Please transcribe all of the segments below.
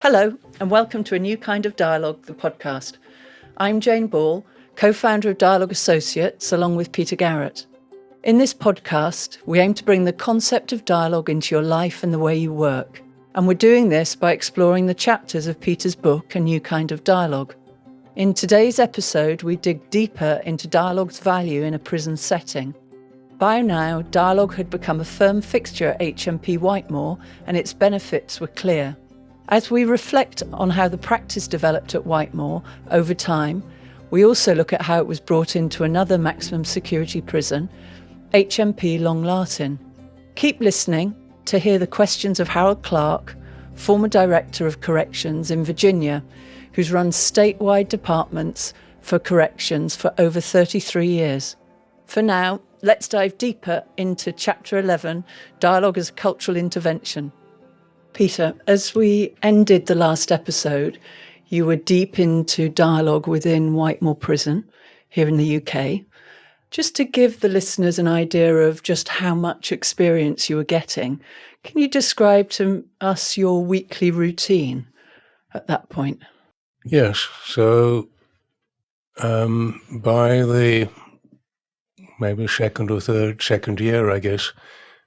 Hello, and welcome to A New Kind of Dialogue, the podcast. I'm Jane Ball, co-founder of Dialogue Associates, along with Peter Garrett. In this podcast, we aim to bring the concept of dialogue into your life and the way you work. And we're doing this by exploring the chapters of Peter's book, A New Kind of Dialogue. In today's episode, we dig deeper into dialogue's value in a prison setting. By now, dialogue had become a firm fixture at HMP Whitemoor, and its benefits were clear. As we reflect on how the practice developed at Whitemoor over time, we also look at how it was brought into another maximum security prison, HMP Lartin. Keep listening to hear the questions of Harold Clarke, former Director of Corrections in Virginia, who's run statewide departments for corrections for over 33 years. For now, let's dive deeper into Chapter 11, Dialogue as a Cultural Intervention. Peter, as we ended the last episode, you were deep into dialogue within Whitemoor Prison here in the UK. Just to give the listeners an idea of just how much experience you were getting, can you describe to us your weekly routine at that point? Yes. So by the maybe second year, I guess,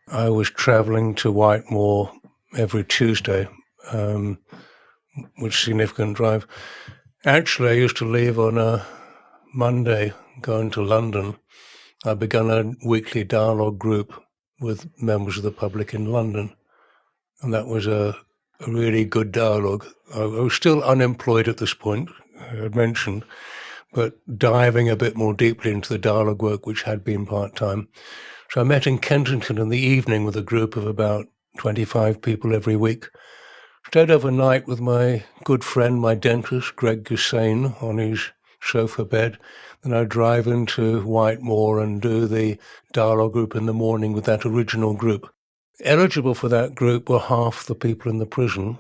I was travelling to Whitemoor every Tuesday, which is a significant drive. Actually, I used to leave on a Monday, going to London. I began a weekly dialogue group with members of the public in London, and that was a really good dialogue. I was still unemployed at this point, I mentioned, but diving a bit more deeply into the dialogue work, which had been part-time. So I met in Kensington in the evening with a group of about 25 people every week. Stayed overnight with my good friend, my dentist, Greg Gussain, on his sofa bed. Then I'd drive into Whitemoor and do the dialogue group in the morning with that original group. Eligible for that group were half the people in the prison.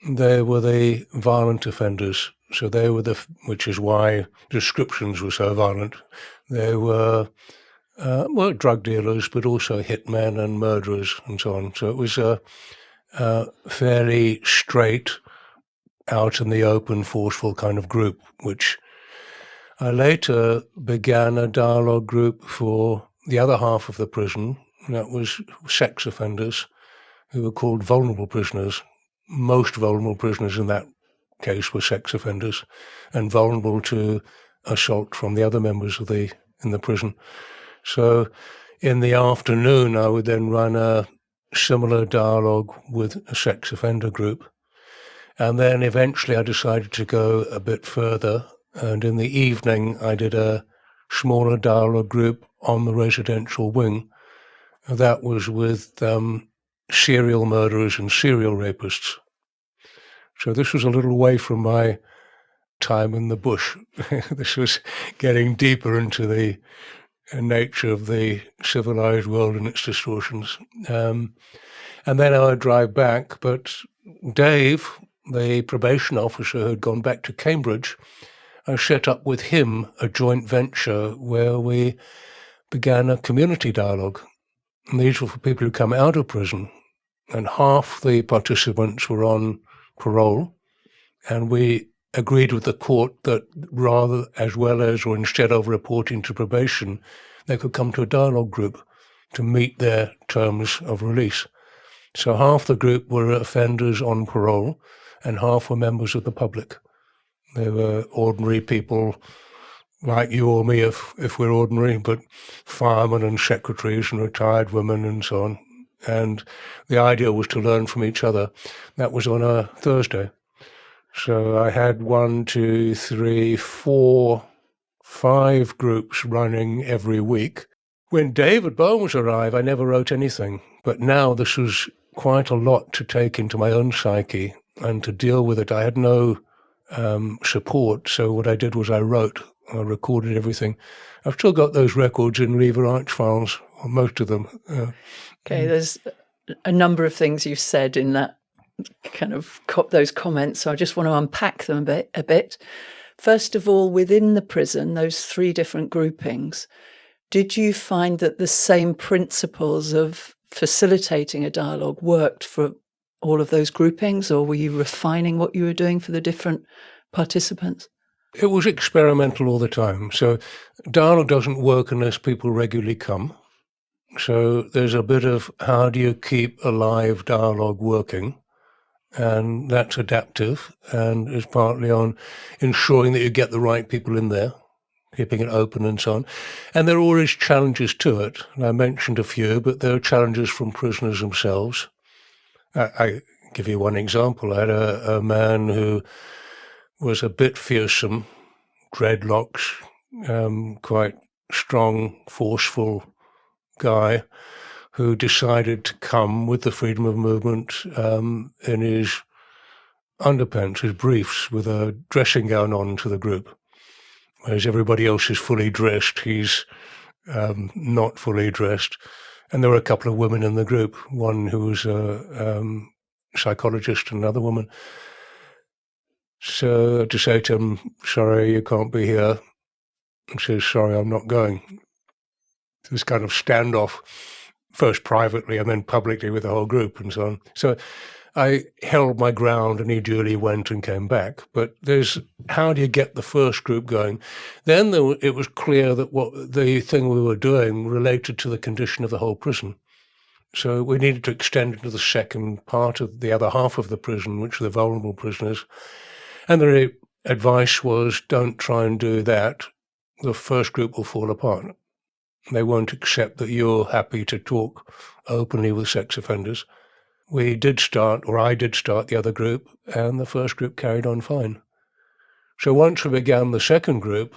They were the violent offenders. So they were which is why descriptions were so violent. They were drug dealers, but also hitmen and murderers and so on. So it was a fairly straight, out in the open, forceful kind of group, which I later began a dialogue group for the other half of the prison. That was sex offenders who were called vulnerable prisoners. Most vulnerable prisoners in that case were sex offenders and vulnerable to assault from the other members in the prison. So in the afternoon, I would then run a similar dialogue with a sex offender group. And then eventually I decided to go a bit further. And in the evening, I did a smaller dialogue group on the residential wing. That was with serial murderers and serial rapists. So this was a little away from my time in the bush. This was getting deeper into the nature of the civilized world and its distortions. And then I would drive back, but Dave, the probation officer who had gone back to Cambridge, I set up with him a joint venture where we began a community dialogue. And these were for people who come out of prison, and half the participants were on parole, and we agreed with the court that rather, as well as or instead of reporting to probation, they could come to a dialogue group to meet their terms of release. So half the group were offenders on parole and half were members of the public. They were ordinary people like you or me if we're ordinary, but firemen and secretaries and retired women and so on. And the idea was to learn from each other. That was on a Thursday. So I had 5 groups running every week. When David Bones arrived, I never wrote anything. But now this was quite a lot to take into my own psyche and to deal with it. I had no support. So what I did was I recorded everything. I've still got those records in Lever Arch files, or most of them. Okay, there's a number of things you've said in that kind of those comments, so I just want to unpack them a bit. First of all, within the prison, those 3 different groupings, did you find that the same principles of facilitating a dialogue worked for all of those groupings, or were you refining what you were doing for the different participants? It was experimental all the time. So dialogue doesn't work unless people regularly come. So there's a bit of how do you keep a live dialogue working? And that's adaptive and is partly on ensuring that you get the right people in there, keeping it open and so on. And there are always challenges to it. And I mentioned a few, but there are challenges from prisoners themselves. I give you one example. I had a man who was a bit fearsome, dreadlocks, quite strong, forceful guy who decided to come with the freedom of movement in his underpants, his briefs, with a dressing gown on to the group. Whereas everybody else is fully dressed, he's not fully dressed. And there were a couple of women in the group, one who was a psychologist and another woman. So to say to him, sorry, you can't be here, and says, sorry, I'm not going. This kind of standoff, first privately and then publicly with the whole group and so on. So I held my ground and he duly went and came back. But there's, how do you get the first group going? Then it was clear that what the thing we were doing related to the condition of the whole prison. So we needed to extend into the second part of the other half of the prison, which are the vulnerable prisoners. And the advice was, don't try and do that. The first group will fall apart. They won't accept that you're happy to talk openly with sex offenders. We did start, or I did start the other group, and the first group carried on fine. So once we began the second group,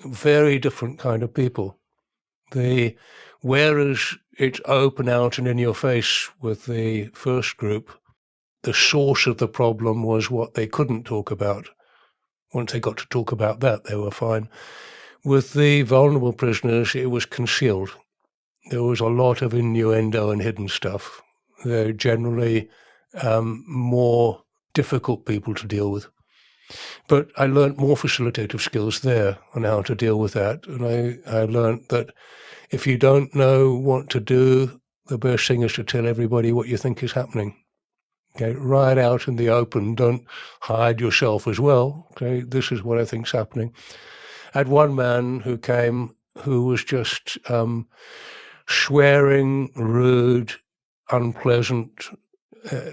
very different kind of people. Whereas it's open out and in your face with the first group, the source of the problem was what they couldn't talk about. Once they got to talk about that, they were fine. With the vulnerable prisoners, it was concealed. There was a lot of innuendo and hidden stuff. They're generally more difficult people to deal with. But I learned more facilitative skills there on how to deal with that. And I learned that if you don't know what to do, the best thing is to tell everybody what you think is happening. Okay, right out in the open. Don't hide yourself as well. Okay, this is what I think's happening. I had one man who came who was just swearing, rude, unpleasant,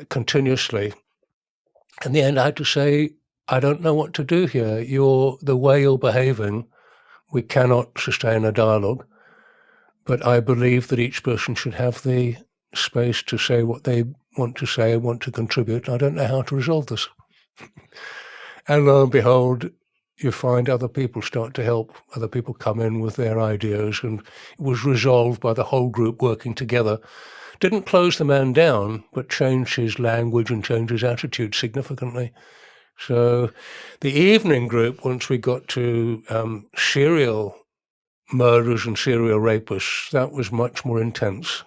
continuously. In the end, I had to say, I don't know what to do here. The way you're behaving, we cannot sustain a dialogue. But I believe that each person should have the space to say what they want to say and want to contribute. I don't know how to resolve this. And lo and behold, you find other people start to help, other people come in with their ideas, and it was resolved by the whole group working together. Didn't close the man down, but changed his language and changed his attitude significantly. So the evening group, once we got to serial murderers and serial rapists, that was much more intense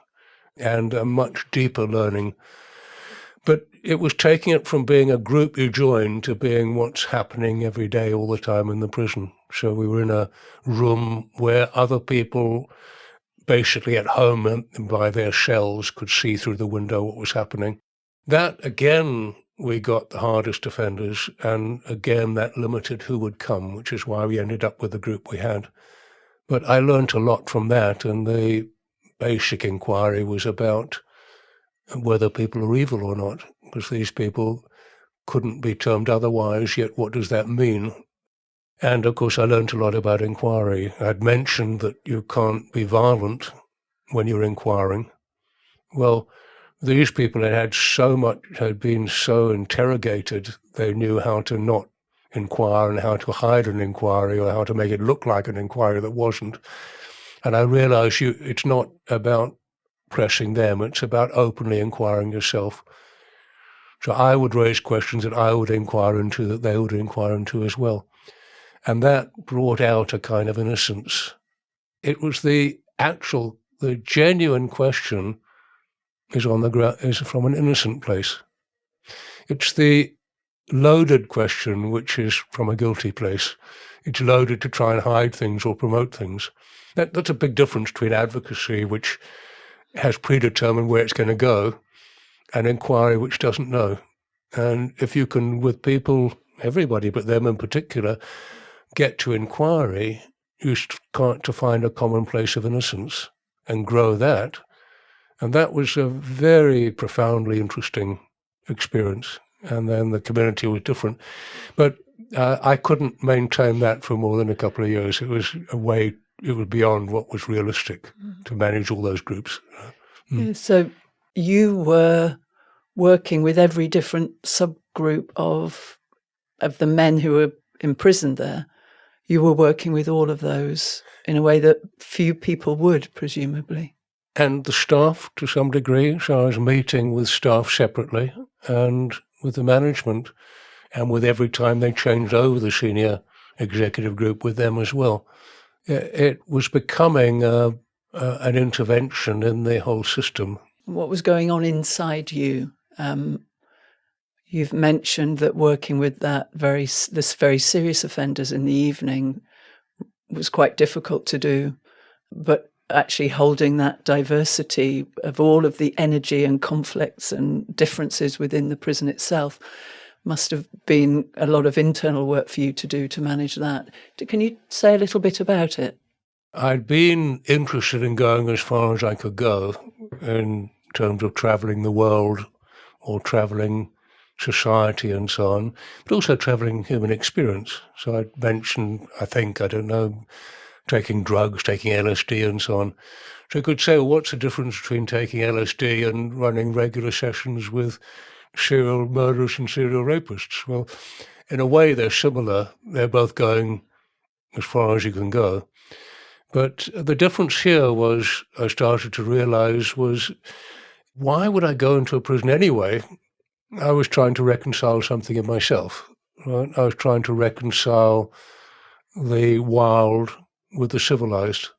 and a much deeper learning. But it was taking it from being a group you joined to being what's happening every day, all the time in the prison. So we were in a room where other people, basically at home by their shells, could see through the window what was happening. That, again, we got the hardest offenders, and again, that limited who would come, which is why we ended up with the group we had. But I learned a lot from that, and the basic inquiry was about whether people are evil or not, because these people couldn't be termed otherwise, yet what does that mean? And of course I learned a lot about inquiry. I'd mentioned that you can't be violent when you're inquiring. Well, these people had been so interrogated, they knew how to not inquire and how to hide an inquiry or how to make it look like an inquiry that wasn't. And I realized it's not about pressing them, it's about openly inquiring yourself. So I would raise questions that I would inquire into, that they would inquire into as well. And that brought out a kind of innocence. It was the genuine question is from an innocent place. It's the loaded question which is from a guilty place. It's loaded to try and hide things or promote things. That's a big difference between advocacy, which has predetermined where it's going to go, an inquiry which doesn't know. And if you can, with people, everybody, but them in particular, get to inquiry, you start to find a common place of innocence and grow that. And that was a very profoundly interesting experience. And then the community was different. But I couldn't maintain that for more than a couple of years. It was beyond what was realistic to manage all those groups. Yeah, so you were working with every different subgroup of the men who were imprisoned there. You were working with all of those in a way that few people would, presumably. And the staff, to some degree. So I was meeting with staff separately and with the management, and with every time they changed over the senior executive group with them as well. It was becoming an intervention in the whole system. What was going on inside you? You've mentioned that working with this very serious offenders in the evening was quite difficult to do, but actually holding that diversity of all of the energy and conflicts and differences within the prison itself must have been a lot of internal work for you to do to manage that. Can you say a little bit about it? I'd been interested in going as far as I could go in terms of travelling the world or travelling society and so on, but also travelling human experience. So I'd mentioned, taking drugs, taking LSD and so on. So I could say, well, what's the difference between taking LSD and running regular sessions with serial murderers and serial rapists? Well, in a way, they're similar. They're both going as far as you can go. But the difference here was, I started to realize, was why would I go into a prison anyway? I was trying to reconcile something in myself. Right? I was trying to reconcile the wild with the civilized.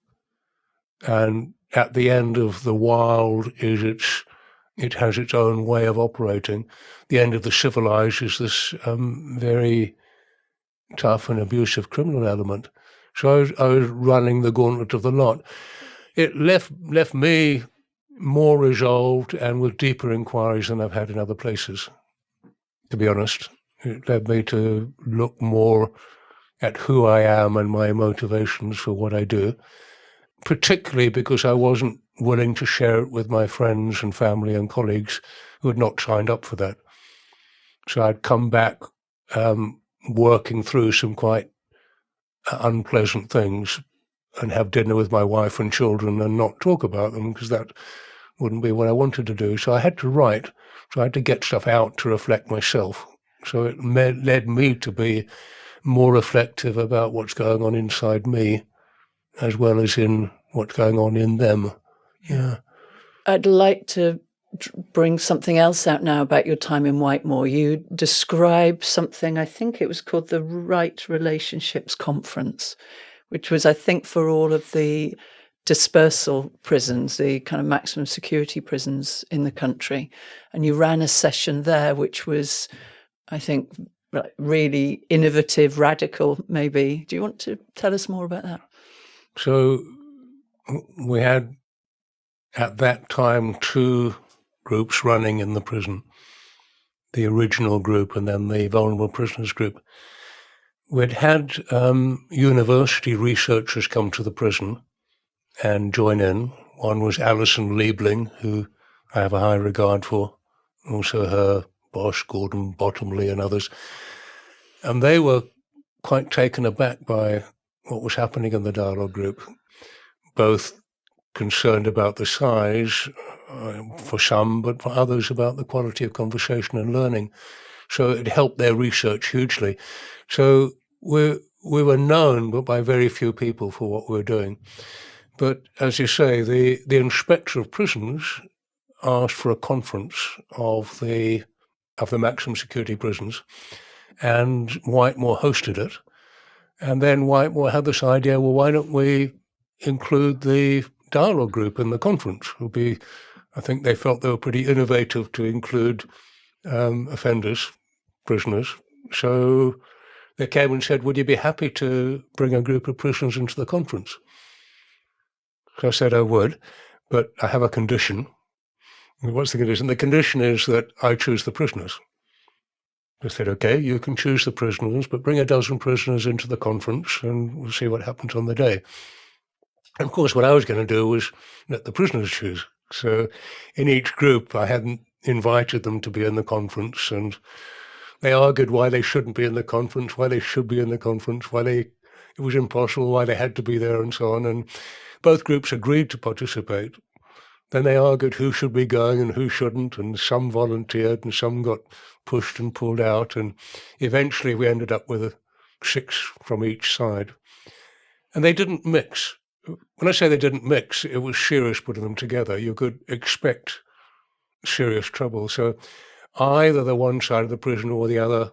And at the end of the wild it has its own way of operating. The end of the civilized is this very tough and abusive criminal element. So I was running the gauntlet of the lot. It left me more resolved and with deeper inquiries than I've had in other places, to be honest. It led me to look more at who I am and my motivations for what I do, particularly because I wasn't willing to share it with my friends and family and colleagues who had not signed up for that. So I'd come back working through some quite unpleasant things and have dinner with my wife and children and not talk about them, because that wouldn't be what I wanted to do. So I had to write. So I had to get stuff out to reflect myself. So it led me to be more reflective about what's going on inside me, as well as in what's going on in them. Yeah. I'd like to bring something else out now about your time in Whitemoor. You describe something, I think it was called the Right Relationships Conference, which was, I think, for all of the dispersal prisons, the kind of maximum security prisons in the country. And you ran a session there, which was, I think, really innovative, radical, maybe. Do you want to tell us more about that? So we had, at that time, two groups running in the prison, the original group and then the vulnerable prisoners group. We'd had university researchers come to the prison and join in. One was Alison Liebling, who I have a high regard for, also her boss, Gordon Bottomley, and others. And they were quite taken aback by what was happening in the dialogue group, both concerned about the size for some, but for others about the quality of conversation and learning. So it helped their research hugely. So we were known, but by very few people, for what we were doing. But as you say, the inspector of prisons asked for a conference of the maximum security prisons, and Whitemoor hosted it. And then Whitemoor had this idea, well, why don't we include the dialogue group in the conference? I think they felt they were pretty innovative to include offenders, prisoners. So they came and said, would you be happy to bring a group of prisoners into the conference? So I said I would, but I have a condition. What's the condition? The condition is that I choose the prisoners. They said, okay, you can choose the prisoners, but bring a dozen prisoners into the conference and we'll see what happens on the day. And of course, what I was going to do was let the prisoners choose. So in each group, I hadn't invited them to be in the conference, and they argued why they shouldn't be in the conference, why they should be in the conference, it was impossible, why they had to be there, and so on. And both groups agreed to participate. Then they argued who should be going and who shouldn't, and some volunteered and some got pushed and pulled out. And eventually we ended up with 6 from each side. And they didn't mix. When I say they didn't mix, it was serious putting them together. You could expect serious trouble. So either the one side of the prison or the other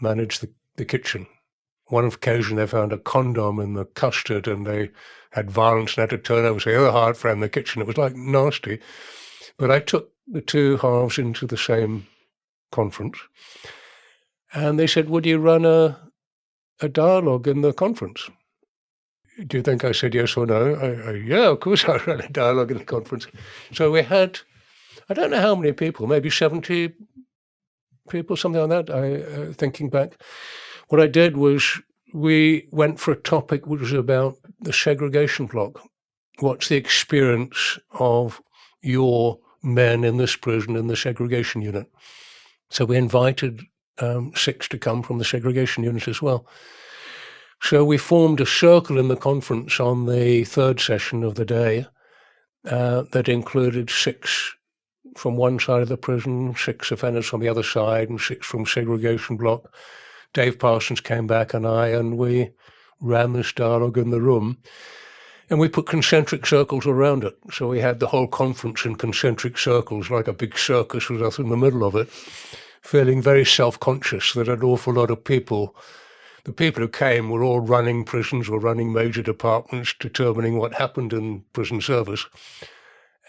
managed the kitchen. One occasion they found a condom in the custard and they had violence and had to turn over to the other half around the kitchen. It was like nasty. But I took the 2 halves into the same conference and they said, would you run a dialogue in the conference? Do you think I said yes or no? Yeah, of course I ran a dialogue in the conference. So we had, I don't know how many people, maybe 70 people, something like that, thinking back. What I did was we went for a topic which was about the segregation block. What's the experience of your men in this prison in the segregation unit? So we invited 6 to come from the segregation unit as well. So we formed a circle in the conference on the 3rd session of the day that included 6 from one side of the prison, 6 offenders from the other side, and 6 from segregation block. Dave Parsons came back and we ran this dialogue in the room. And we put concentric circles around it. So we had the whole conference in concentric circles, like a big circus with us in the middle of it, feeling very self-conscious that an awful lot of people, the people who came were all running prisons or running major departments, determining what happened in prison service.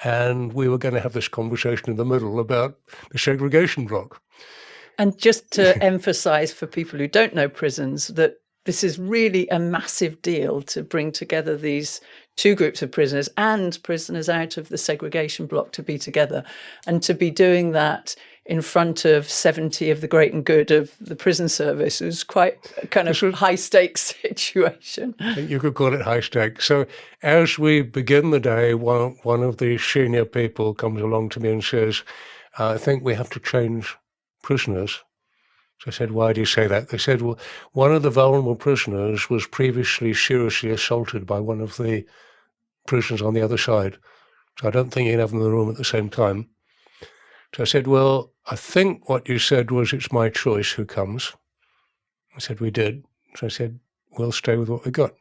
And we were going to have this conversation in the middle about the segregation block. And just to emphasise for people who don't know prisons, that this is really a massive deal to bring together these 2 groups of prisoners and prisoners out of the segregation block to be together, and to be doing that in front of 70 of the great and good of the prison service was quite a kind of high-stakes situation. You could call it high stakes. So as we begin the day, one of the senior people comes along to me and says, I think we have to change prisoners. So I said, why do you say that? They said, well, one of the vulnerable prisoners was previously seriously assaulted by one of the prisoners on the other side. So I don't think you can have them in the room at the same time. So I said, well, I think what you said was it's my choice who comes. I said, we did. So I said, we'll stay with what we got.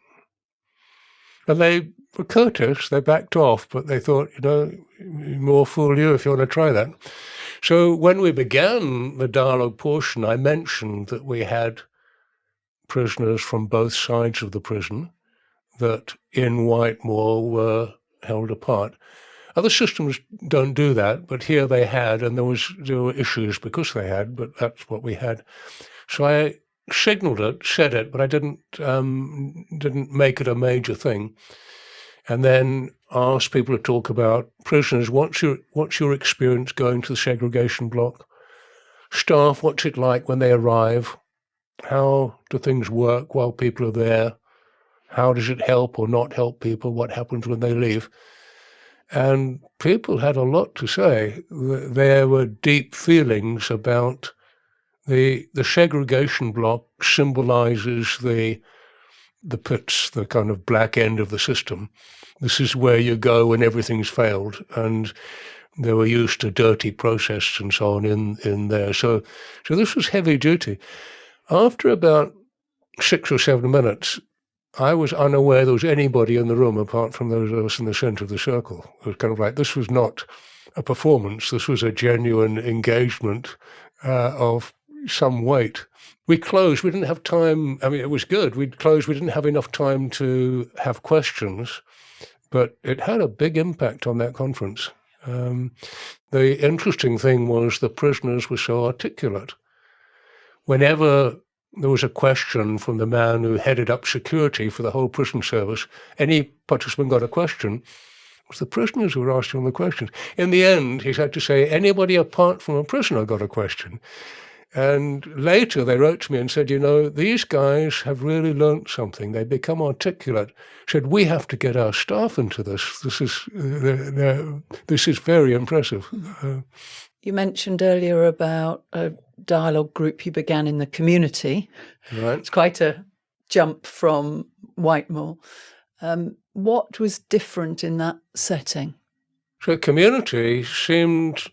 And they were courteous, they backed off, but they thought, more fool you if you want to try that. So when we began the dialogue portion, I mentioned that we had prisoners from both sides of the prison that in Whitemoor were held apart. Other systems don't do that, but here they had, and there were issues because they had, but that's what we had. So I signalled it, said it, but I didn't make it a major thing. And then asked people to talk about prisoners. What's your experience going to the segregation block? Staff, what's it like when they arrive? How do things work while people are there? How does it help or not help people? What happens when they leave? And people had a lot to say. There were deep feelings about the segregation block symbolises the pits, the kind of black end of the system. This is where you go when everything's failed, and they were used to dirty process and so on in there. So this was heavy duty. After about 6 or 7 minutes, I was unaware there was anybody in the room apart from those of us in the centre of the circle. It was kind of like, this was not a performance. This was a genuine engagement of some weight. We closed. We didn't have time. I mean, it was good. We'd closed. We didn't have enough time to have questions, but it had a big impact on that conference. The interesting thing was the prisoners were so articulate. Whenever there was a question from the man who headed up security for the whole prison service, any participant got a question, It was the prisoners who were asking the questions. In the end, he had to say, anybody apart from a prisoner got a question. And later they wrote to me and said, these guys have really learnt something. They become articulate. Said, we have to get our staff into this. This is very impressive. You mentioned earlier about a dialogue group you began in the community. Right. It's quite a jump from Whitemoor. What was different in that setting? So community seemed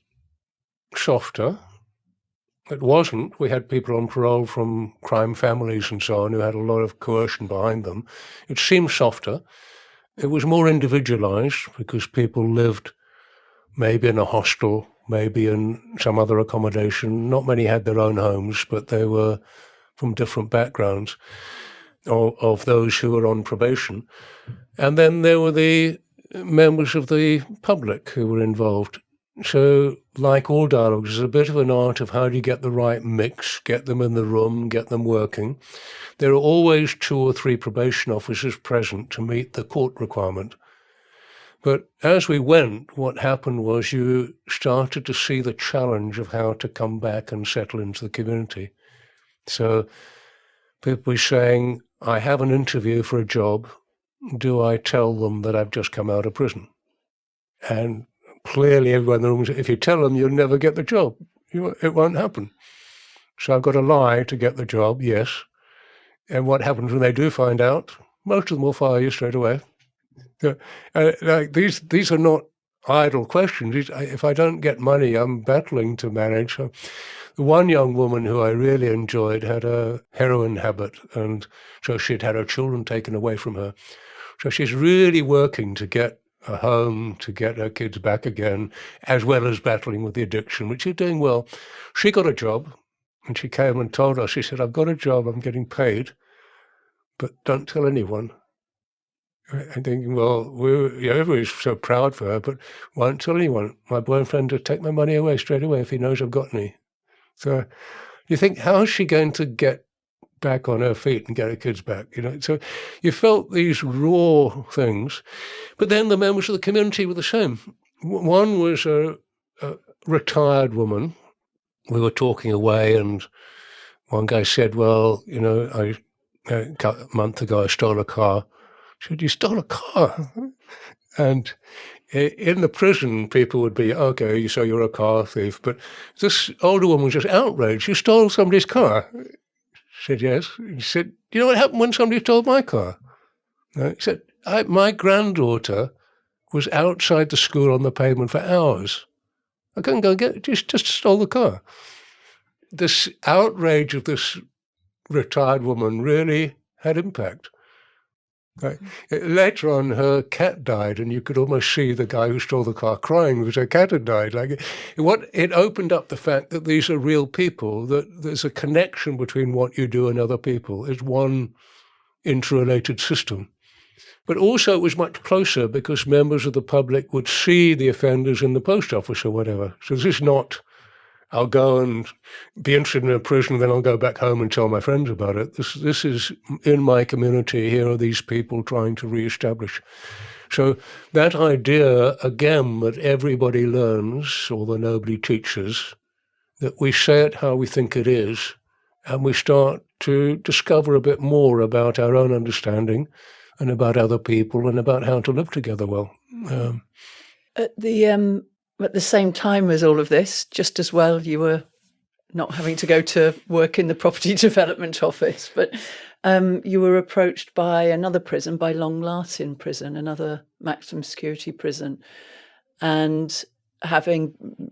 softer. It wasn't. We had people on parole from crime families and so on who had a lot of coercion behind them. It seemed softer. It was more individualised because people lived maybe in a hostel, maybe in some other accommodation. Not many had their own homes, but they were from different backgrounds of those who were on probation. And then there were the members of the public who were involved. So, like all dialogues, there's a bit of an art of how do you get the right mix, get them in the room, get them working. There are always 2 or 3 probation officers present to meet the court requirement. But as we went, what happened was you started to see the challenge of how to come back and settle into the community. So people were saying, I have an interview for a job. Do I tell them that I've just come out of prison? And clearly everyone in the room said, if you tell them, you'll never get the job. It won't happen. So I've got to lie to get the job, yes. And what happens when they do find out? Most of them will fire you straight away. These are not idle questions. If I don't get money, I'm battling to manage. The one young woman who I really enjoyed had a heroin habit, and so she'd had her children taken away from her. So she's really working to get a home, to get her kids back again, as well as battling with the addiction, which she's doing well. She got a job, and she came and told us, she said, I've got a job, I'm getting paid, but don't tell anyone. I'm thinking, well, everybody's so proud for her, but won't tell anyone. My boyfriend will take my money away straight away if he knows I've got any. So you think, how is she going to get back on her feet and get her kids back? So you felt these raw things. But then the members of the community were the same. One was a retired woman. We were talking away, and one guy said, well, a month ago I stole a car. She said, you stole a car? And in the prison, people would be, okay, so you're a car thief. But this older woman was just outraged. You stole somebody's car? She said, yes. He said, you know what happened when somebody stole my car? No. He said, my granddaughter was outside the school on the pavement for hours. I couldn't go and get it, just stole the car. This outrage of this retired woman really had impact. Right. Later on, her cat died, and you could almost see the guy who stole the car crying because her cat had died. It opened up the fact that these are real people, that there's a connection between what you do and other people. It's one interrelated system. But also it was much closer because members of the public would see the offenders in the post office or whatever. So this is not, I'll go and be interested in a prison, then I'll go back home and tell my friends about it. This is in my community. Here are these people trying to reestablish. So that idea, again, that everybody learns, although nobody teaches, that we say it how we think it is, and we start to discover a bit more about our own understanding and about other people and about how to live together well. At the same time as all of this, just as well, you were not having to go to work in the property development office, but you were approached by another prison, by Lartin prison, another maximum security prison, and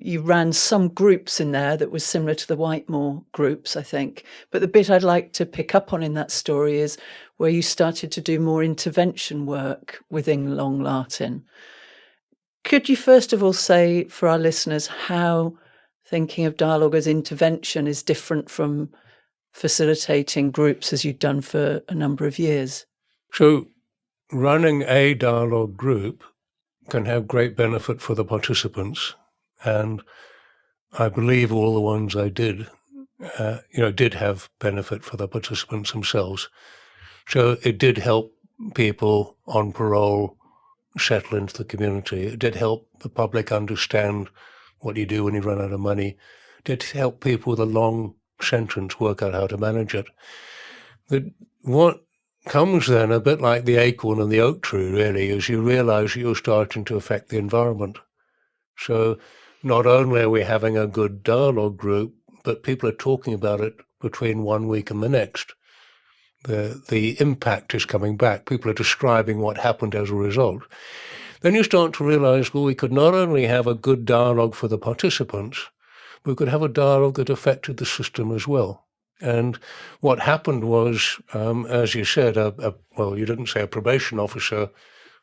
you ran some groups in there that was similar to the Whitemoor groups, I think. But the bit I'd like to pick up on in that story is where you started to do more intervention work within Lartin. Could you first of all say for our listeners how thinking of dialogue as intervention is different from facilitating groups as you've done for a number of years? So running a dialogue group can have great benefit for the participants, and I believe all the ones I did, did have benefit for the participants themselves. So it did help people on parole settle into the community. It did help the public understand what you do when you run out of money. It did help people with a long sentence work out how to manage it. What comes then, a bit like the acorn and the oak tree, really, is you realise you're starting to affect the environment. So not only are we having a good dialogue group, but people are talking about it between 1 week and the next. The impact is coming back. People are describing what happened as a result. Then you start to realise, well, we could not only have a good dialogue for the participants, we could have a dialogue that affected the system as well. And what happened was, as you said, well, you didn't say a probation officer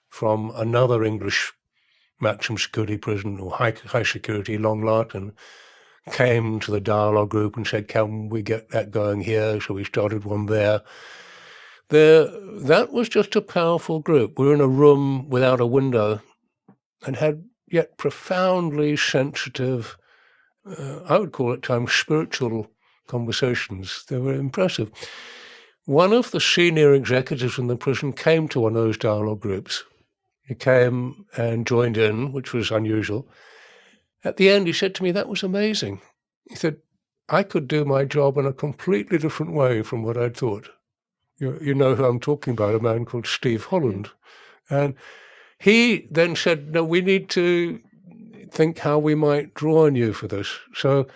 from another English maximum security prison or high security, Long Lartin, came to the dialogue group and said, can we get that going here? So we started one there. That was just a powerful group. We were in a room without a window and had yet profoundly sensitive, I would call it times spiritual conversations. They were impressive. One of the senior executives in the prison came to one of those dialogue groups. He came and joined in, which was unusual. At the end, he said to me, that was amazing. He said, I could do my job in a completely different way from what I'd thought. You know who I'm talking about, a man called Steve Holland. And he then said, no, we need to think how we might draw on you for this. So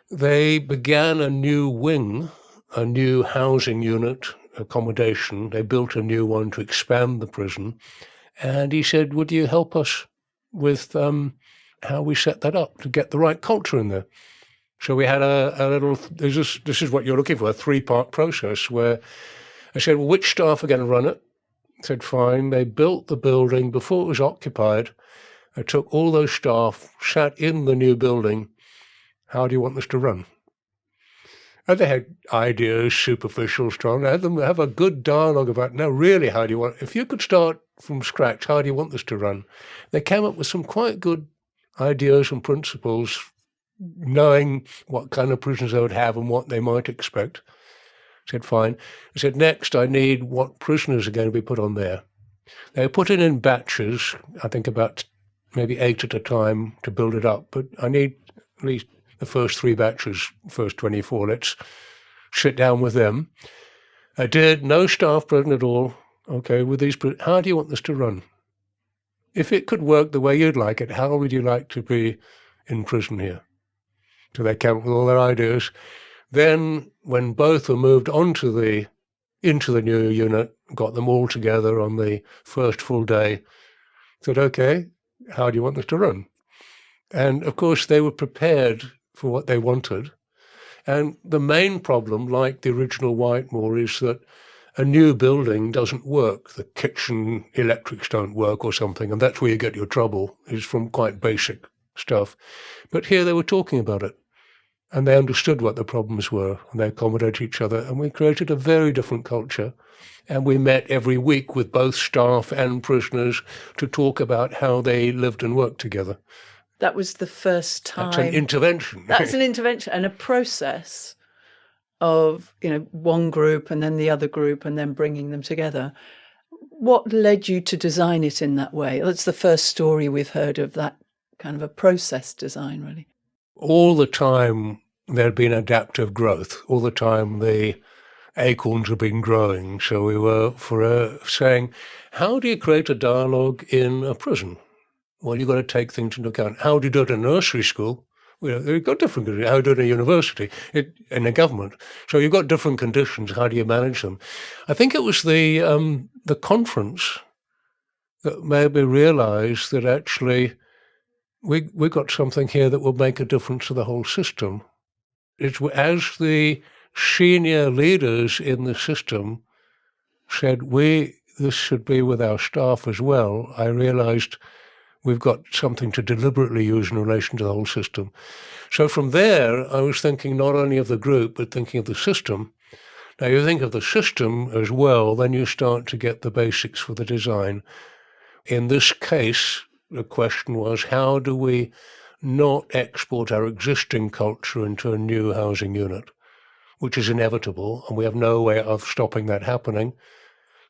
they began a new wing, a new housing unit, accommodation. They built a new one to expand the prison. And he said, would you help us with how we set that up to get the right culture in there? So we had a little, this is what you're looking for, a 3-part process where I said, well, which staff are going to run it? I said, fine. They built the building before it was occupied. I took all those staff, sat in the new building. How do you want this to run? And they had ideas, superficial, strong. I had them have a good dialogue about, now really, how do you want, if you could start from scratch, how do you want this to run? They came up with some quite good ideas and principles, knowing what kind of prisons they would have and what they might expect. I said, fine. I said, next, I need what prisoners are going to be put on there. They were put in batches, I think about maybe 8 at a time to build it up, but I need at least the first 3 batches, first 24. Let's sit down with them. I did, no staff present at all. Okay, with these, how do you want this to run? If it could work the way you'd like it, how would you like to be in prison here? So they came up with all their ideas. Then, when both were moved into the new unit, got them all together on the first full day, said, okay, how do you want this to run? And of course, they were prepared for what they wanted. And the main problem, like the original Whitemoor, is that a new building doesn't work. The kitchen electrics don't work or something, and that's where you get your trouble, is from quite basic stuff. But here they were talking about it, and they understood what the problems were, and they accommodated each other, and we created a very different culture. And we met every week with both staff and prisoners to talk about how they lived and worked together. That was the first time. That's an intervention. That's an intervention and a process of, one group and then the other group and then bringing them together. What led you to design it in that way? That's the first story we've heard of that kind of a process design, really. All the time there had been adaptive growth. All the time the acorns have been growing. So we were saying, how do you create a dialogue in a prison? Well, you've got to take things into account. How do you do it in a nursery school? Well, you've got different conditions. How do you do it in a university, in a government? So you've got different conditions. How do you manage them? I think it was the conference that made me realise that actually we got something here that will make a difference to the whole system. It's as the senior leaders in the system said, this should be with our staff as well, I realised we've got something to deliberately use in relation to the whole system. So from there, I was thinking not only of the group, but thinking of the system. Now, you think of the system as well, then you start to get the basics for the design. In this case, the question was, how do we not export our existing culture into a new housing unit, which is inevitable, and we have no way of stopping that happening?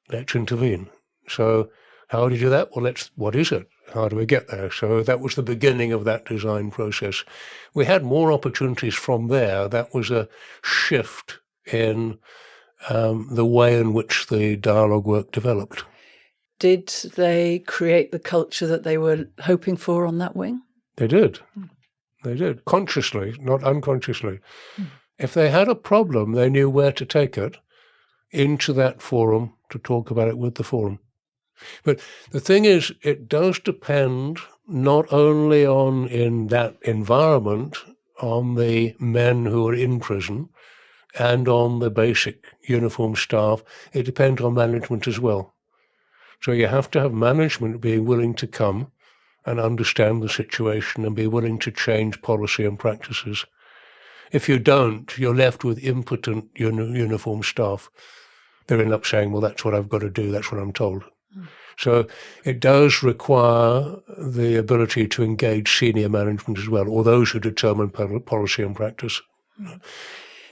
Let's intervene. So How do you do that? Well, what is it? How do we get there? So that was the beginning of that design process. We had more opportunities from there. That was a shift in the way in which the dialogue work developed. Did they create the culture that they were hoping for on that wing? They did. They did. Consciously, not unconsciously. If they had a problem, they knew where to take it into that forum to talk about it with the forum. But the thing is, it does depend not only on, in that environment, on the men who are in prison and on the basic uniformed staff. It depends on management as well. So you have to have management being willing to come and understand the situation and be willing to change policy and practices. If you don't, you're left with impotent uniformed staff. They end up saying, well, that's what I've got to do, that's what I'm told. So it does require the ability to engage senior management as well, or those who determine policy and practice.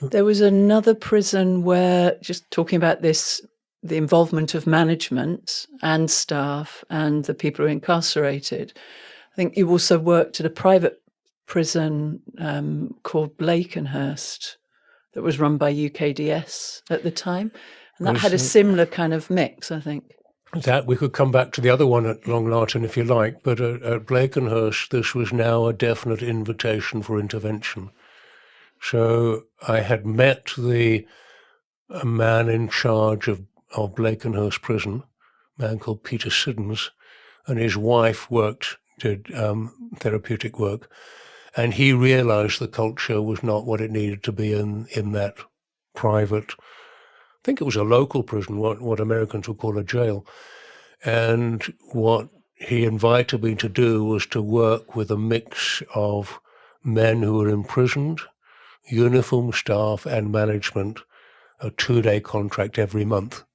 There was another prison where, just talking about this, the involvement of management and staff and the people who are incarcerated. I think you also worked at a private prison called Blakenhurst that was run by UKDS at the time. And that had a similar kind of mix, I think. That we could come back to the other one at Long Lartin if you like, but at Blakenhurst, this was now a definite invitation for intervention. So I had met a man in charge of Blakenhurst Prison, a man called Peter Siddons, and his wife did therapeutic work, and he realized the culture was not what it needed to be in that private, I think it was a local prison, what Americans would call a jail. And what he invited me to do was to work with a mix of men who were imprisoned, uniformed staff and management, a 2-day contract every month.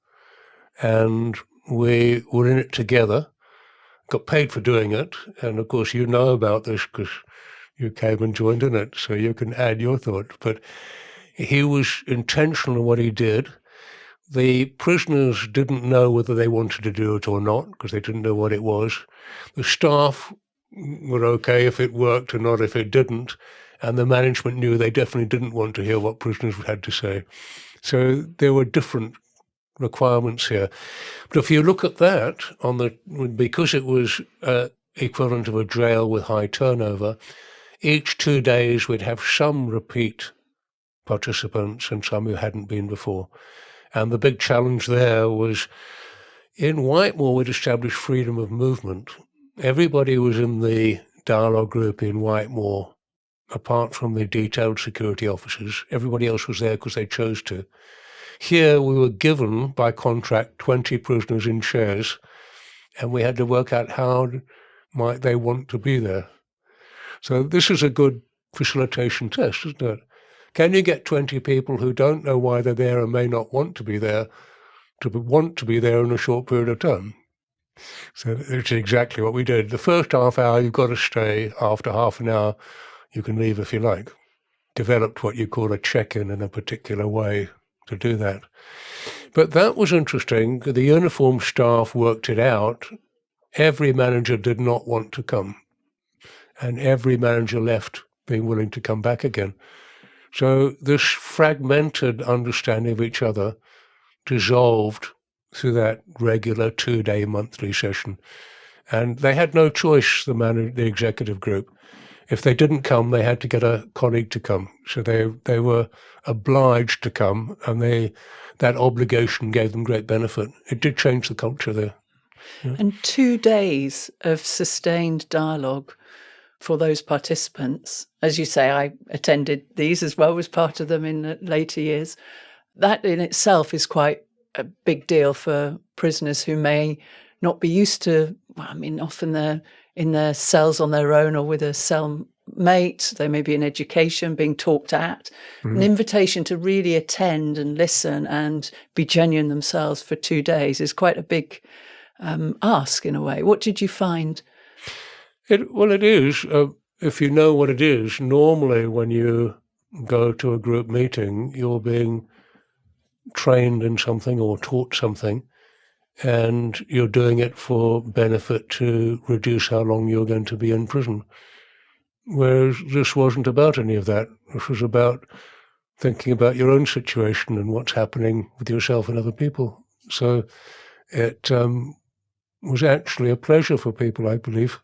And we were in it together, got paid for doing it. And of course, you know about this because you came and joined in it, so you can add your thought. But he was intentional in what he did. The prisoners didn't know whether they wanted to do it or not because they didn't know what it was. The staff were okay if it worked or not if it didn't. And the management knew they definitely didn't want to hear what prisoners had to say. So there were different requirements here. But if you look at that, because it was equivalent of a jail with high turnover, each 2 days we'd have some repeat participants and some who hadn't been before. And the big challenge there was, in Whitemoor, we'd established freedom of movement. Everybody was in the dialogue group in Whitemoor, apart from the detailed security officers. Everybody else was there because they chose to. Here, we were given, by contract, 20 prisoners in chairs, and we had to work out how might they want to be there. So this is a good facilitation test, isn't it? Can you get 20 people who don't know why they're there and may not want to be there in a short period of time? So it's exactly what we did. The first half hour, you've got to stay. After half an hour, you can leave if you like. Developed what you call a check-in in a particular way to do that. But that was interesting. The uniformed staff worked it out. Every manager did not want to come. And every manager left being willing to come back again. So this fragmented understanding of each other dissolved through that regular 2-day monthly session. And they had no choice, the executive group. If they didn't come, they had to get a colleague to come. So they were obliged to come, and that obligation gave them great benefit. It did change the culture there. Yeah. And 2 days of sustained dialogue for those participants. As you say, I attended these as well, was part of them in later years. That in itself is quite a big deal for prisoners who may not be used to, often they're in their cells on their own or with a cellmate. They may be in education, being talked at. Mm-hmm. An invitation to really attend and listen and be genuine themselves for 2 days is quite a big ask in a way. What did you find? It is. If you know what it is, normally when you go to a group meeting, you're being trained in something or taught something, and you're doing it for benefit to reduce how long you're going to be in prison. Whereas this wasn't about any of that. This was about thinking about your own situation and what's happening with yourself and other people. So it was actually a pleasure for people, I believe.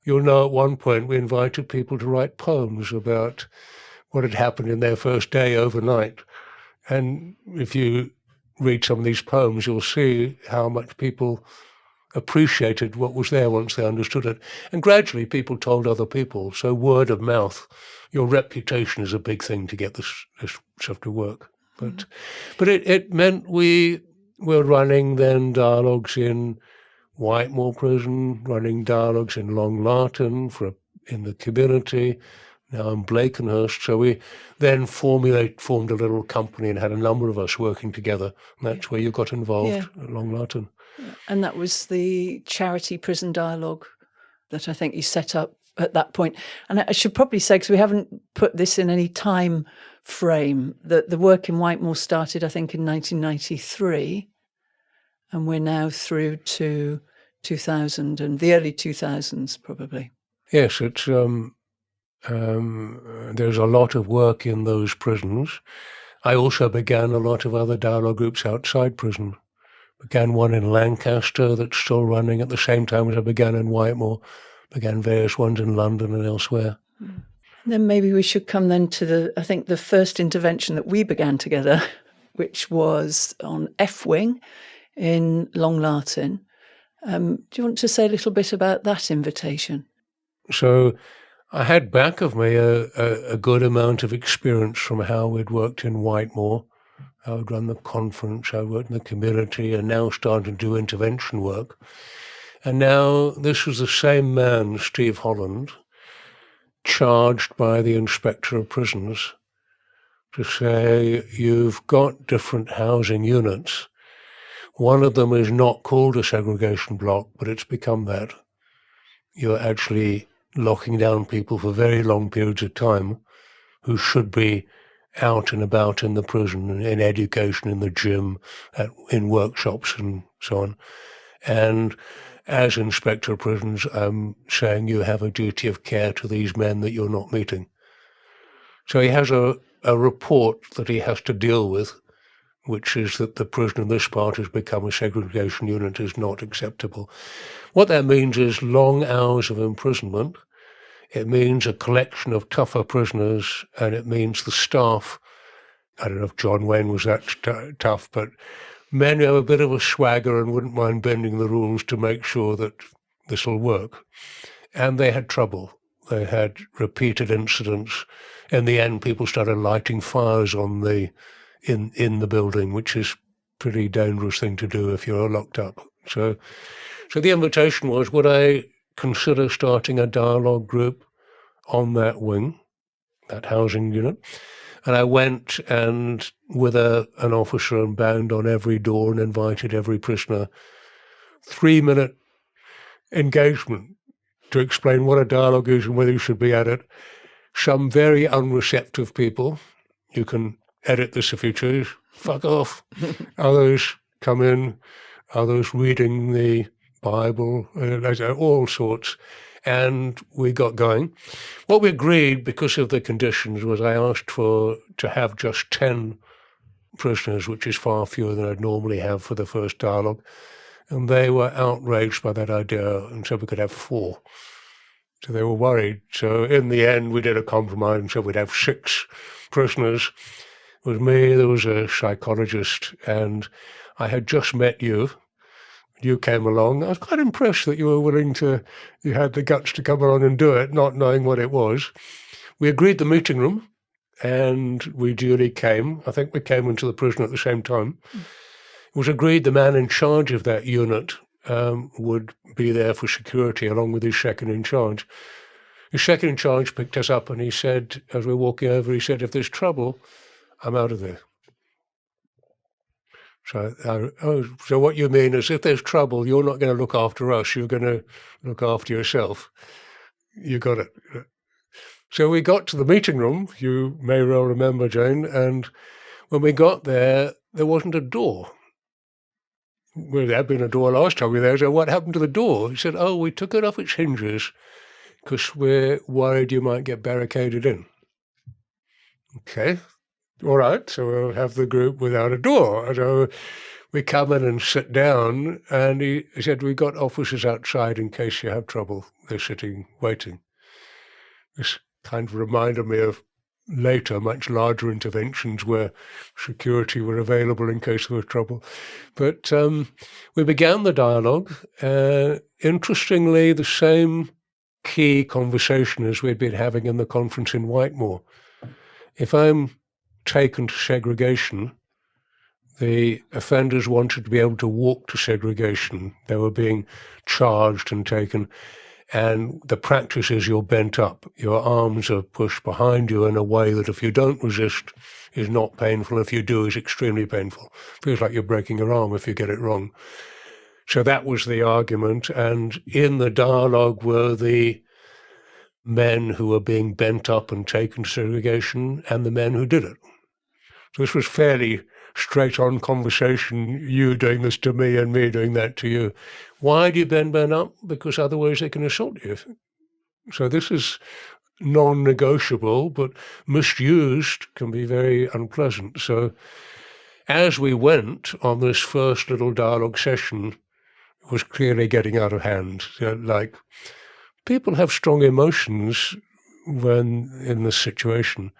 You'll know at one point we invited people to write poems about what had happened in their first day overnight. And if you read some of these poems, you'll see how much people appreciated what was there once they understood it. And gradually people told other people. So word of mouth, your reputation is a big thing to get this stuff to work. But it meant we were running then dialogues in Whitemoor Prison, running dialogues in Lartin in the community, now in Blakenhurst. So we then formed a little company and had a number of us working together. And that's where you got involved at Lartin. And that was the charity prison dialogue that I think you set up at that point. And I should probably say, because we haven't put this in any time frame, that the work in Whitemoor started, I think, in 1993, and we're now through to 2000 and the early 2000s, probably. Yes, it's there's a lot of work in those prisons. I also began a lot of other dialogue groups outside prison. Began one in Lancaster that's still running at the same time as I began in Whitemoor. Began various ones in London and elsewhere. Then maybe we should come then to the first intervention that we began together, which was on F Wing in Long Lartin. Do you want to say a little bit about that invitation? So I had back of me a good amount of experience from how we'd worked in Whitemoor. I would run the conference, I worked in the community, and now starting to do intervention work. And now this was the same man, Steve Holland, charged by the Inspector of Prisons to say, you've got different housing units. One of them is not called a segregation block, but it's become that. You're actually locking down people for very long periods of time who should be out and about in the prison, in education, in the gym, in workshops and so on. And as Inspector of Prisons, I'm saying you have a duty of care to these men that you're not meeting. So he has a report that he has to deal with, which is that the prison in this part has become a segregation unit, is not acceptable. What that means is long hours of imprisonment. It means a collection of tougher prisoners, and it means the staff. I don't know if John Wayne was that tough, but men who have a bit of a swagger and wouldn't mind bending the rules to make sure that this will work. And they had trouble. They had repeated incidents. In the end, people started lighting fires on in the building, which is a pretty dangerous thing to do if you're locked up. So the invitation was, would I consider starting a dialogue group on that wing, that housing unit? And I went and with an officer and banged on every door and invited every prisoner, 3-minute engagement to explain what a dialogue is and whether you should be at it. Some very unreceptive people, you can edit this if you choose, fuck off. Others come in, others reading the Bible, all sorts. And we got going. What we agreed, because of the conditions, was I asked to have just 10 prisoners, which is far fewer than I'd normally have for the first dialogue. And they were outraged by that idea and said we could have 4. So they were worried. So in the end, we did a compromise and said we'd have 6 prisoners. It was me, there was a psychologist, and I had just met you. You came along. I was quite impressed that you were you had the guts to come along and do it, not knowing what it was. We agreed the meeting room, and we duly came. I think we came into the prison at the same time. It was agreed the man in charge of that unit would be there for security along with his second in charge. His second in charge picked us up and he said, as we were walking over, he said, if there's trouble, I'm out of there. So what you mean is if there's trouble, you're not going to look after us, you're going to look after yourself. You got it. So we got to the meeting room, you may well remember, Jane, and when we got there, there wasn't a door. well, there had been a door last time we were there. So what happened to the door? He said, oh, we took it off its hinges because we're worried you might get barricaded in. Okay, all right, so we'll have the group without a door. So we come in and sit down, and he said, we got officers outside in case you have trouble. They're sitting, waiting. This kind of reminded me of later, much larger interventions where security were available in case there was trouble. But we began the dialogue. Interestingly, the same key conversation as we'd been having in the conference in Whitemoor. If I'm taken to segregation, the offenders wanted to be able to walk to segregation. They were being charged and taken. And the practice is you're bent up. Your arms are pushed behind you in a way that if you don't resist is not painful. If you do, is extremely painful. Feels like you're breaking your arm if you get it wrong. So that was the argument. And in the dialogue were the men who were being bent up and taken to segregation and the men who did it. So this was fairly straight-on conversation, you doing this to me and me doing that to you. Why do you bend men up? Because otherwise they can assault you. So this is non-negotiable, but misused can be very unpleasant. So as we went on this first little dialogue session, it was clearly getting out of hand. Like, people have strong emotions when in this situation,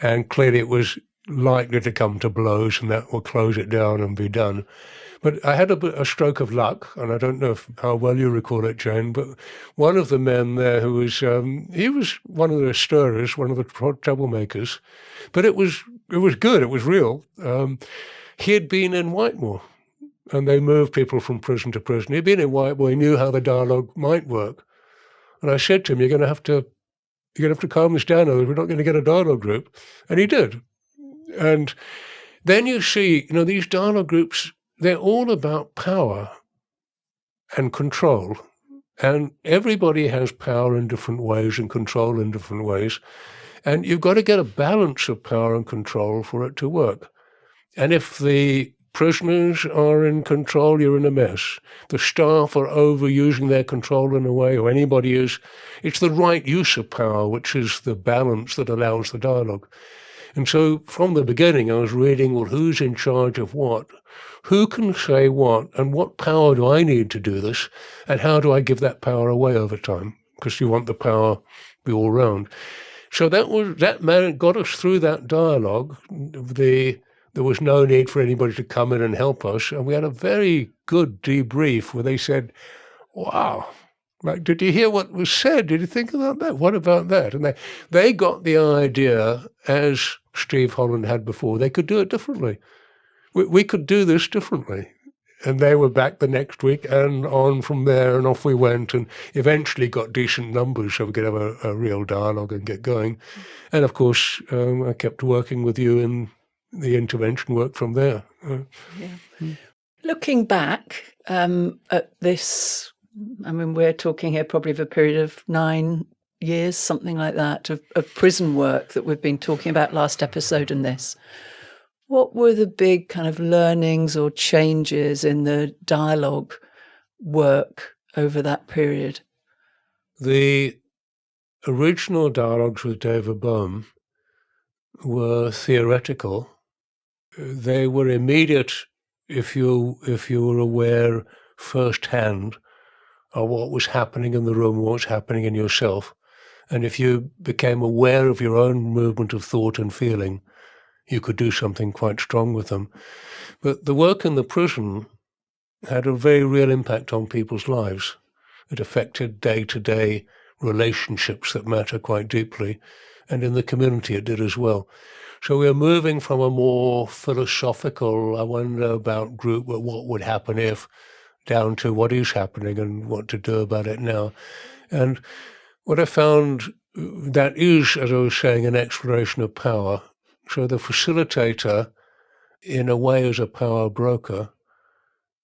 and clearly it was likely to come to blows, and that will close it down and be done. But I had a stroke of luck, and I don't know how well you recall it, Jane, but one of the men there who was, he was one of the stirrers, one of the troublemakers, but it was good, it was real. He had been in Whitemoor, and they moved people from prison to prison. He'd been in Whitemoor, he knew how the dialogue might work. And I said to him, you're going to have to calm this down, or we're not going to get a dialogue group. And he did. And then you see, these dialogue groups, they're all about power and control. And everybody has power in different ways and control in different ways. And you've got to get a balance of power and control for it to work. And if the prisoners are in control, you're in a mess. The staff are overusing their control in a way, or anybody is. It's the right use of power, which is the balance that allows the dialogue. And so from the beginning, I was reading, well, who's in charge of what? Who can say what? And what power do I need to do this? And how do I give that power away over time? Because you want the power to be all round. So that got us through that dialogue. There was no need for anybody to come in and help us. And we had a very good debrief where they said, wow, like, did you hear what was said? Did you think about that? What about that? And they got the idea, as Steve Holland had before, they could do it differently. We could do this differently. And they were back the next week, and on from there, and off we went, and eventually got decent numbers so we could have a real dialogue and get going. And of course, I kept working with you, and the intervention worked from there. Looking back at this, I mean, we're talking here probably of a period of 9 years, something like that, of prison work that we've been talking about last episode and this. What were the big kind of learnings or changes in the dialogue work over that period? The original dialogues with David Bohm were theoretical. They were immediate if you were aware firsthand of what was happening in the room, what was happening in yourself. And if you became aware of your own movement of thought and feeling, you could do something quite strong with them. But the work in the prison had a very real impact on people's lives. It affected day-to-day relationships that matter quite deeply. And in the community it did as well. So we're moving from a more philosophical, I wonder about group, what would happen if, down to what is happening and what to do about it now. And what I found, that is, as I was saying, an exploration of power. So the facilitator, in a way, is a power broker.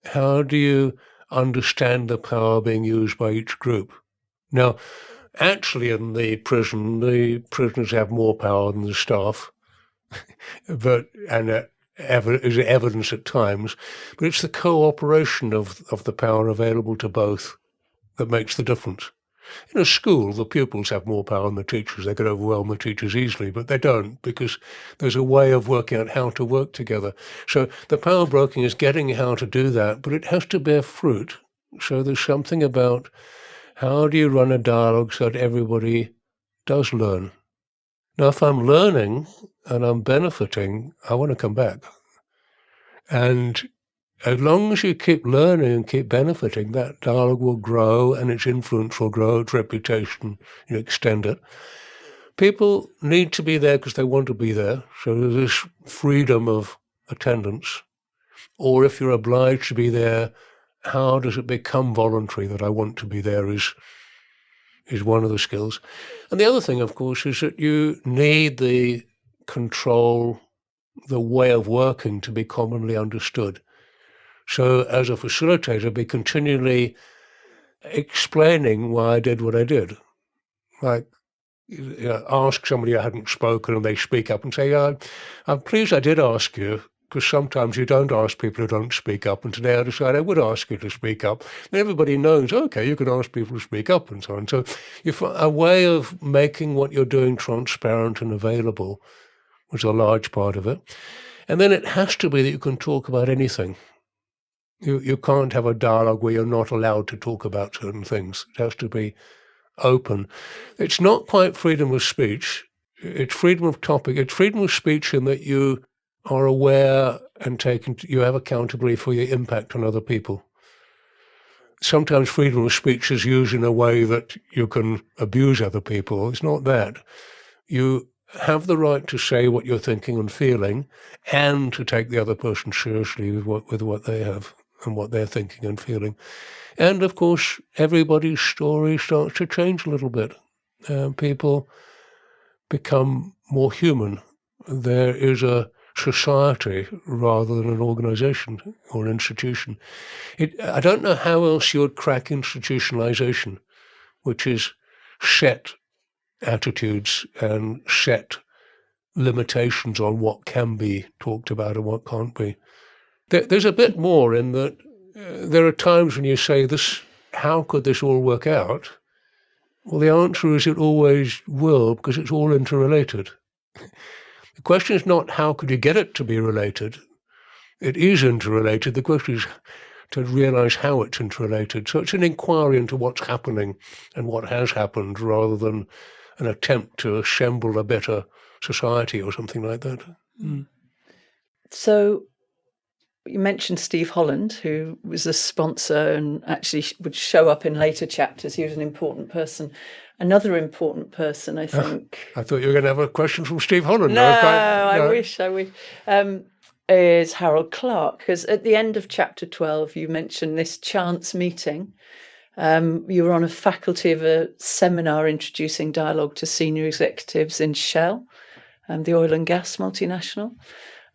How do you understand the power being used by each group? Now, actually in the prisoners have more power than the staff. is evidence at times, but it's the cooperation of the power available to both that makes the difference. In a school, the pupils have more power than the teachers. They could overwhelm the teachers easily, but they don't, because there's a way of working out how to work together. So the power broking is getting how to do that, but it has to bear fruit. So there's something about how do you run a dialogue so that everybody does learn. Now, if I'm learning and I'm benefiting, I want to come back. And as long as you keep learning and keep benefiting, that dialogue will grow and its influence will grow, its reputation, extend it. People need to be there because they want to be there. So there's this freedom of attendance. Or if you're obliged to be there, how does it become voluntary that I want to be there is one of the skills. And the other thing, of course, is that you need the control, the way of working to be commonly understood. So as a facilitator, be continually explaining why I did what I did. Like, ask somebody who hadn't spoken and they speak up and say, I'm pleased I did ask you, because sometimes you don't ask people who don't speak up, and today I decided I would ask you to speak up. And everybody knows, okay, you can ask people to speak up and so on. So a way of making what you're doing transparent and available was a large part of it. And then it has to be that you can talk about anything. You can't have a dialogue where you're not allowed to talk about certain things. It has to be open. It's not quite freedom of speech. It's freedom of topic. It's freedom of speech in that you are aware and you have accountability for your impact on other people. Sometimes freedom of speech is used in a way that you can abuse other people. It's not that. You have the right to say what you're thinking and feeling, and to take the other person seriously with what they have and what they're thinking and feeling. And of course, everybody's story starts to change a little bit. People become more human. There is a society rather than an organization or an institution. I don't know how else you would crack institutionalization, which is set attitudes and set limitations on what can be talked about and what can't be. There's a bit more in that there are times when you say, how could this all work out? Well, the answer is it always will, because it's all interrelated. The question is not how could you get it to be related. It is interrelated. The question is to realize how it's interrelated. So it's an inquiry into what's happening and what has happened, rather than an attempt to assemble a better society or something like that. Mm. So you mentioned Steve Holland, who was a sponsor and actually would show up in later chapters. He was an important person. Another important person, I think. I thought you were going to have a question from Steve Holland. No, I wish. Is Harold Clarke, because at the end of chapter 12, you mentioned this chance meeting. You were on a faculty of a seminar introducing dialogue to senior executives in Shell, the oil and gas multinational.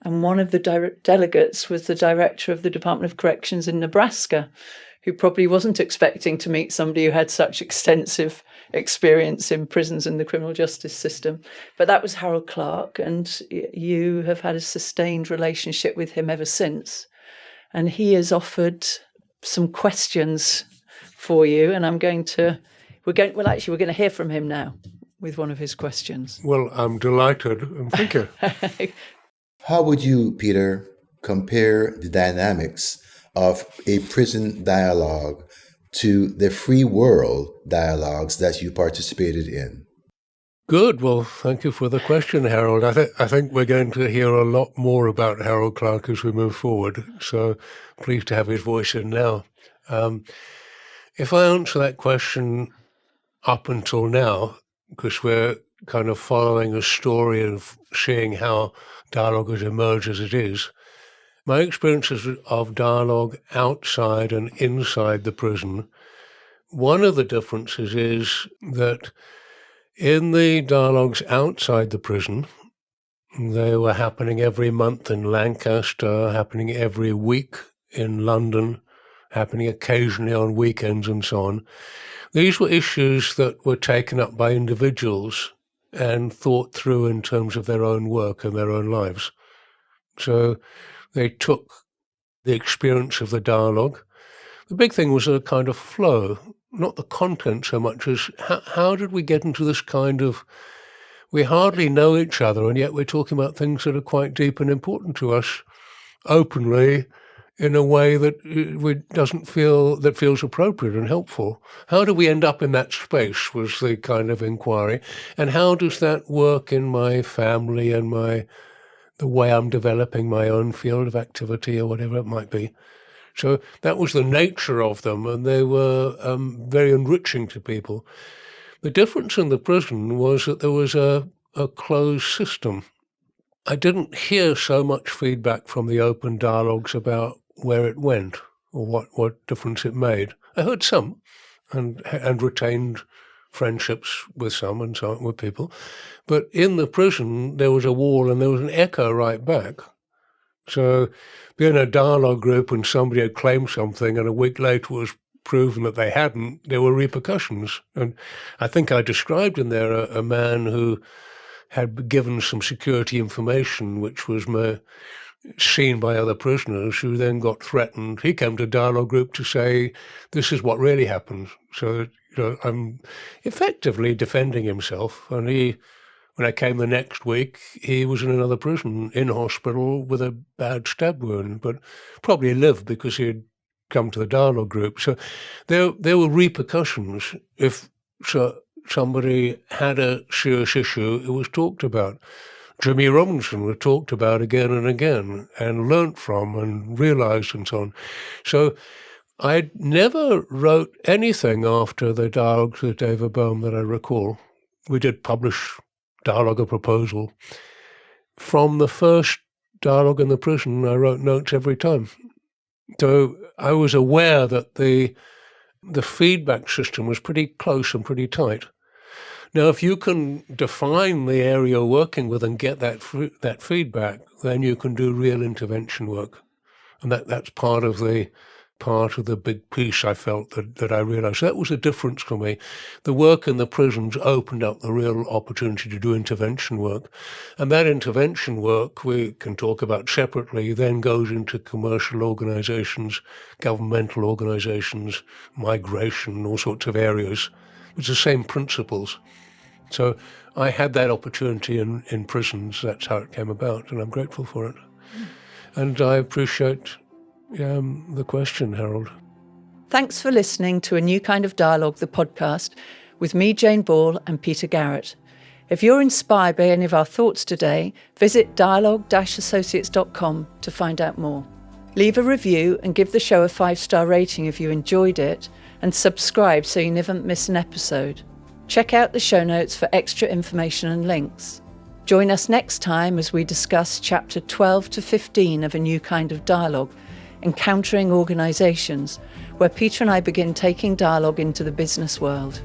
And one of the delegates was the director of the Department of Corrections in Nebraska, who probably wasn't expecting to meet somebody who had such extensive experience in prisons and the criminal justice system. But that was Harold Clarke, and you have had a sustained relationship with him ever since. And he has offered some questions for you, and we're going to hear from him now with one of his questions. Well, I'm delighted, and thank you. How would you, Peter, compare the dynamics of a prison dialogue to the free world dialogues that you participated in? Good. Well, thank you for the question, Harold. I think we're going to hear a lot more about Harold Clarke as we move forward, so pleased to have his voice in now. If I answer that question up until now, because we're kind of following a story of seeing how dialogue has emerged as it is, my experiences of dialogue outside and inside the prison, one of the differences is that in the dialogues outside the prison, they were happening every month in Lancaster, happening every week in London, happening occasionally on weekends and so on. These were issues that were taken up by individuals and thought through in terms of their own work and their own lives. So they took the experience of the dialogue. The big thing was a kind of flow, not the content so much as how did we get into this kind of, we hardly know each other and yet we're talking about things that are quite deep and important to us openly in a way that feels appropriate and helpful. How do we end up in that space was the kind of inquiry. And how does that work in my family and the way I'm developing my own field of activity or whatever it might be. So that was the nature of them, and they were very enriching to people. The difference in the prison was that there was a closed system. I didn't hear so much feedback from the open dialogues about where it went or what difference it made. I heard some and retained friendships with some and so on with people. But in the prison, there was a wall and there was an echo right back. So being a dialogue group and somebody had claimed something and a week later was proven that they hadn't, there were repercussions. And I think I described in there a man who had given some security information which was seen by other prisoners who then got threatened. He came to dialogue group to say, this is what really happened. So I'm effectively defending himself. And when I came the next week, he was in another prison, in hospital with a bad stab wound, but probably lived because he had come to the dialogue group. So there were repercussions. If somebody had a serious issue, it was talked about. Jimmy Robinson was talked about again and again and learnt from and realised and so on. So I never wrote anything after the dialogues with David Bohm that I recall. We did publish dialogue a proposal. From the first dialogue in the prison, I wrote notes every time. So I was aware that the feedback system was pretty close and pretty tight. Now, if you can define the area you're working with and get that feedback, then you can do real intervention work. And that's part of the big piece I felt that I realised. That was a difference for me. The work in the prisons opened up the real opportunity to do intervention work. And that intervention work we can talk about separately, then goes into commercial organisations, governmental organisations, migration, all sorts of areas. It's the same principles. So I had that opportunity in prisons. That's how it came about, and I'm grateful for it. And I appreciate the question, Harold. Thanks for listening to A New Kind of Dialogue, the podcast, with me, Jane Ball, and Peter Garrett. If you're inspired by any of our thoughts today, visit dialogue-associates.com to find out more. Leave a review and give the show a 5-star rating if you enjoyed it, and subscribe so you never miss an episode. Check out the show notes for extra information and links. Join us next time as we discuss chapter 12 to 15 of A New Kind of Dialogue, Encountering Organisations, where Peter and I begin taking dialogue into the business world.